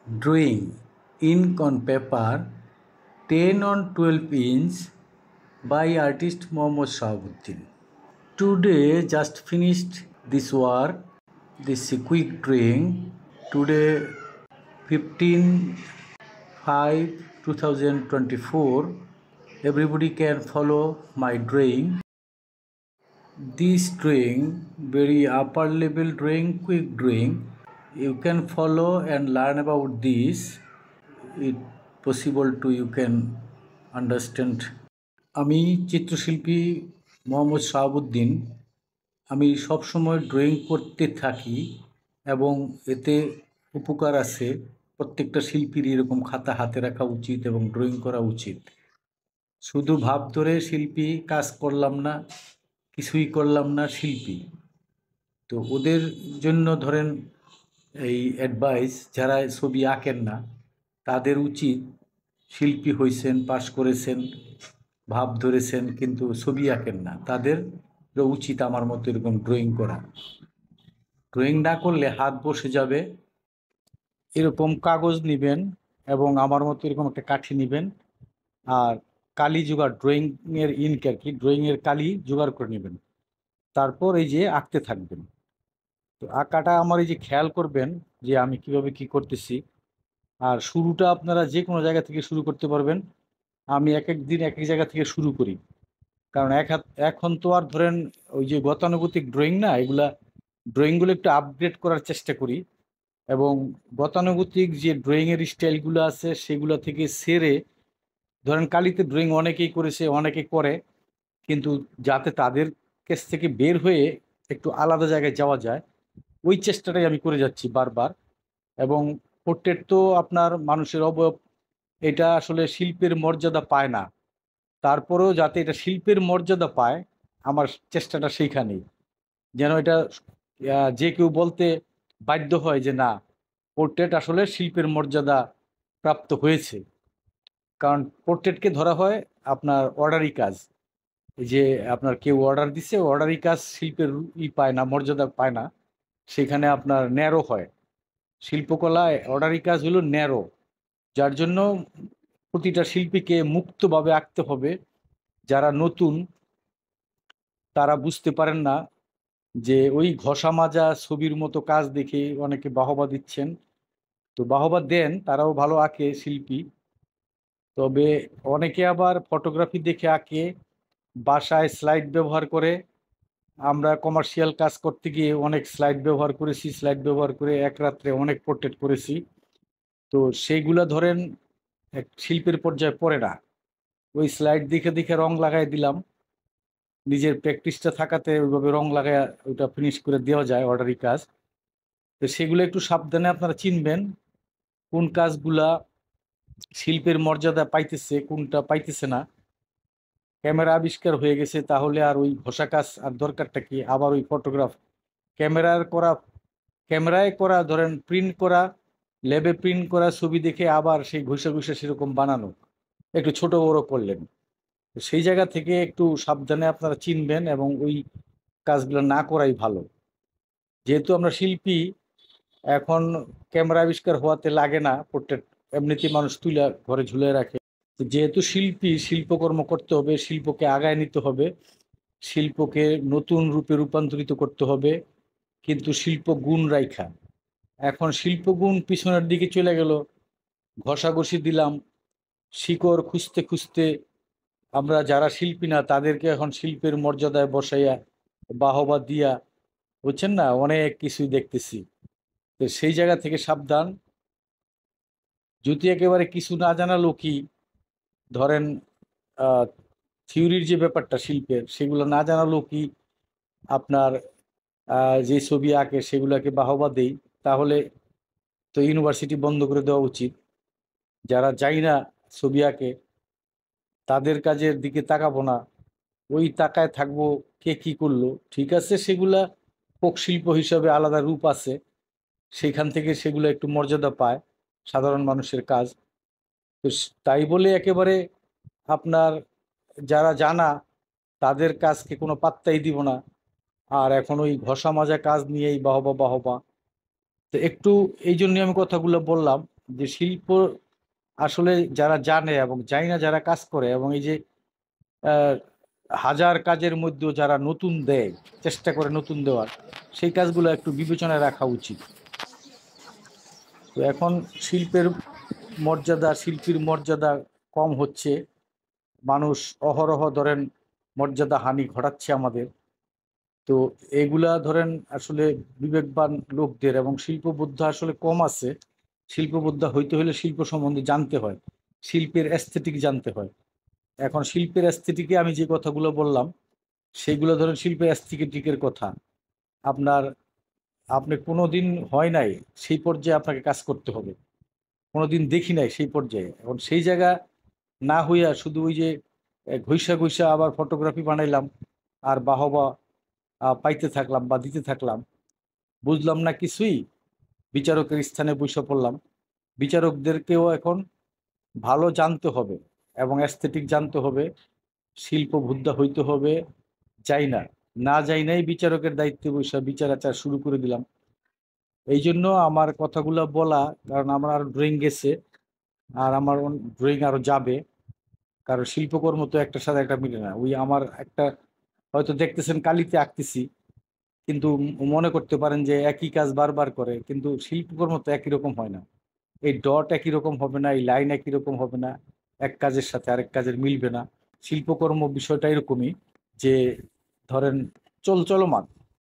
drawing ink on paper 10 on 12 inch by artist Mohammad Shahabuddin. Today just finished this work, this quick drawing. Today 15/5/2024. Everybody can follow my drawing. This drawing, very upper level drawing, quick drawing, you can follow and learn about this. It possible to you can understand. আমি চিত্রশিল্পী মোহাম্মদ শাহাবুদ্দিন। আমি সবসময় drawing করতে থাকি এবং এতে উপকার আছে। প্রত্যেকটা শিল্পীর এরকম খাতা হাতে রাখা উচিত এবং ড্রয়িং করা উচিত। শুধু ভাব ধরে শিল্পী কাজ করলাম না, কিছুই করলাম না, শিল্পী তো ওদের জন্য ধরেন এই অ্যাডভাইস, যারা ছবি আঁকেন না তাদের উচিত, শিল্পী হয়েছেন, পাশ করেছেন, ভাব ধরেছেন কিন্তু ছবি আঁকেন না, তাদের উচিত আমার মতো এরকম ড্রয়িং করা। ড্রয়িং না করলে হাত বসে যাবে। এরকম কাগজ নেবেন এবং আমার মতো এরকম একটা কাঠি নেবেন, আর কালি জোগাড়, ড্রয়িংয়ের ইঙ্ক আর কি, ড্রয়িংয়ের কালি জোগাড় করে নেবেন। তারপর এই যে আঁকতে থাকবেন। তো আঁকাটা আমার এই যে খেয়াল করবেন যে আমি কিভাবে কি করতেছি। আর শুরুটা আপনারা যে কোনো জায়গা থেকে শুরু করতে পারবেন। আমি এক এক দিন এক এক জায়গা থেকে শুরু করি, কারণ এখন তো আর ধরেন ওই যে গতানুগতিক ড্রয়িং না, এগুলা ড্রয়িংগুলো একটু আপগ্রেড করার চেষ্টা করি এবং গতানুগতিক যে ড্রয়িংয়ের স্টাইলগুলো আছে সেগুলো থেকে সেরে, ধরেন কালিতে ড্রয়িং অনেকেই করেছে, অনেকে করে, কিন্তু যাতে তাদের কাছ থেকে বের হয়ে একটু আলাদা জায়গায় যাওয়া যায়, ওই চেষ্টাটাই আমি করে যাচ্ছি বারবার। এবং পোর্ট্রেট তো আপনার মানুষের অবয়ব, এটা আসলে শিল্পের মর্যাদা পায় না, তারপরেও যাতে এটা শিল্পের মর্যাদা পায় আমার চেষ্টাটা সেইখানেই, যেন এটা যে কেউ বলতে বাধ্য হয় যে না, পোর্ট্রেট আসলে শিল্পের মর্যাদা প্রাপ্ত হয়েছে। কারণ পোর্ট্রেটকে ধরা হয় আপনার অর্ডারি কাজ। এই যে আপনার কেউ অর্ডার দিছে, অর্ডারি কাজ শিল্পের পায় না, মর্যাদা পায় না, সেখানে আপনার ন্যারো হয়। শিল্পকলায় অর্ডারি কাজ হলো ন্যারো, যার জন্য প্রতিটা শিল্পীকে মুক্তভাবে আঁকতে হবে। যারা নতুন তারা বুঝতে পারেন না যে ওই ঘষা মাজা ছবির মতো কাজ দেখে অনেকে বাহবা দিচ্ছেন, তো বাহবা দেন, তারাও ভালো আঁকে শিল্পী। তবে অনেকে আবার ফটোগ্রাফি দেখে আঁকে, বাসায় স্লাইড ব্যবহার করে। আমরা কমার্শিয়াল কাজ করতে গিয়ে অনেক স্লাইড ব্যবহার করেছি, স্লাইড ব্যবহার করে এক রাত্রে অনেক পোর্ট্রেট করেছি। তো সেইগুলা ধরেন এক শিল্পের পর্যায়ে পড়ে না। ওই স্লাইড দেখে দেখে রং লাগাই দিলাম, নিজের প্র্যাকটিসটা থাকাতে ওইভাবে রং লাগায় ওইটা ফিনিশ করে দেওয়া যায় অর্ডারি কাজ। তো সেগুলো একটু সাবধানে আপনারা চিনবেন, কোন কাজগুলা শিল্পের মর্যাদা পাইতেছে, কোনটা পাইতেছে না। ক্যামেরা আবিষ্কার হয়ে গেছে, তাহলে আর ওই ঘষা কাজ আর দরকারটা কি? আবার ওই ফটোগ্রাফ ক্যামেরায় করা ধরেন প্রিন্ট করা, ল্যাবে প্রিন্ট করা ছবি দেখে আবার সেই ঘষে ঘষে সেরকম বানানো, একটু ছোট বড় করলেন। তো সেই জায়গা থেকে একটু সাবধানে আপনারা চিনবেন এবং ওই কাজগুলো না করাই ভালো। যেহেতু আমরা শিল্পী, এখন ক্যামেরা আবিষ্কার হওয়াতে লাগে না পোর্ট্রেট, এমনিতেই মানুষ তুলে ঘরে ঝুলে রাখে। তো যেহেতু শিল্পী, শিল্পকর্ম করতে হবে, শিল্পকে আগায় নিতে হবে, শিল্পকে নতুন রূপে রূপান্তরিত করতে হবে, কিন্তু শিল্প গুণ রাইখা। এখন শিল্পগুণ পিছনের দিকে চলে গেল, ঘষাঘষি দিলাম, শিকড় খুঁজতে খুঁজতে আমরা যারা শিল্পী না তাদেরকে এখন শিল্পের মর্যাদায় বসাইয়া বাহবা দিয়া, বুঝছেন না, অনেক কিছুই দেখতেছি। তো সেই জায়গা থেকে সাবধান। যদি একেবারে কিছু না জানা লোকই ধরেন থিওরির যে ব্যাপারটা শিল্পের, সেগুলো না জানা লোকই আপনার যে ছবি আঁকে সেগুলোকে বাহবা দেই, তাহলে তো ইউনিভার্সিটি বন্ধ করে দেওয়া উচিত। যারা যাই না ছবি আঁকে তাদের কাজের দিকে তাকাবো না, ওই তাকায় থাকবো কে কি করলো। ঠিক আছে, সেগুলা ফোক শিল্প হিসাবে আলাদা রূপ আছে, সেইখান থেকে সেগুলো একটু মর্যাদা পায় সাধারণ মানুষের কাজ। তো তাই বলে একেবারে আপনার যারা জানা তাদের কাজকে কোনো পাত্তাই দিব না, আর এখন ওই ঘষা মাজা কাজ নিয়েই বাহবা বাহবা। তো একটু এই জন্য আমি কথাগুলো বললাম যে শিল্প আসলে যারা জানে এবং জানে না যারা কাজ করে, এবং এই যে আহ, হাজার কাজের মধ্যেও যারা নতুন দেয়, চেষ্টা করে নতুন দেওয়ার, সেই কাজগুলো একটু বিবেচনায় রাখা উচিত। তো এখন শিল্পের মর্যাদা, শিল্পীর মর্যাদা কম হচ্ছে, মানুষ অহরহ ধরেন মর্যাদা হানি ঘটাচ্ছে আমাদের। তো এগুলা ধরেন আসলে বিবেকবান লোকদের এবং শিল্পবোদ্ধা আসলে কম আছে। শিল্পবোদ্ধা হইতে হলে শিল্প সম্বন্ধে জানতে হয়, শিল্পের অ্যাস্থেটিক জানতে হয়। এখন শিল্পের অ্যাস্থেটিকে আমি যে কথাগুলো বললাম, সেগুলো ধরেন শিল্পের অ্যাস্থেটিকের কথা। আপনার আপনি কোনোদিন হয় নাই সেই পর্যায়ে আপনাকে কাজ করতে হবে, কোনোদিন দেখি নাই সেই পর্যায়ে। এখন সেই জায়গা না হইয়া শুধু ওই যে ঘইষা ঘইষা আবার ফটোগ্রাফি বানাইলাম আর বাহবা পাইতে থাকলাম বা দিতে থাকলাম, বুঝলাম না কিছুই, বিচারকের স্থানে বসে পড়লাম। বিচারকদেরকেও এখন ভালো জানতে হবে এবং অ্যাস্থেটিক জানতে হবে, শিল্প বুদ্ধা হইতে হবে। যাই না, না যাই নাই বিচারকের দায়িত্বে বসে বিচার আচার শুরু করে দিলাম। এই জন্য আমার কথাগুলো বলা, কারণ আমার আরো ড্রয়িং গেছে, আর আমার ড্রয়িং আরো যাবে। কারণ শিল্পকর্ম তো একটার সাথে একটা মিলে না। ওই আমার একটা, হয়তো দেখতেছেন কালিতে আঁকতেছি, কিন্তু মনে করতে পারেন যে একই কাজ বারবার করে, কিন্তু শিল্পকর্ম তো একই রকম হয় না। এই ডট একই রকম হবে না, এই লাইন একই রকম হবে না, এক কাজের সাথে আরেক কাজের মিলবে না। শিল্পকর্ম বিষয়টা এরকমই, যে ধরেন চলমান,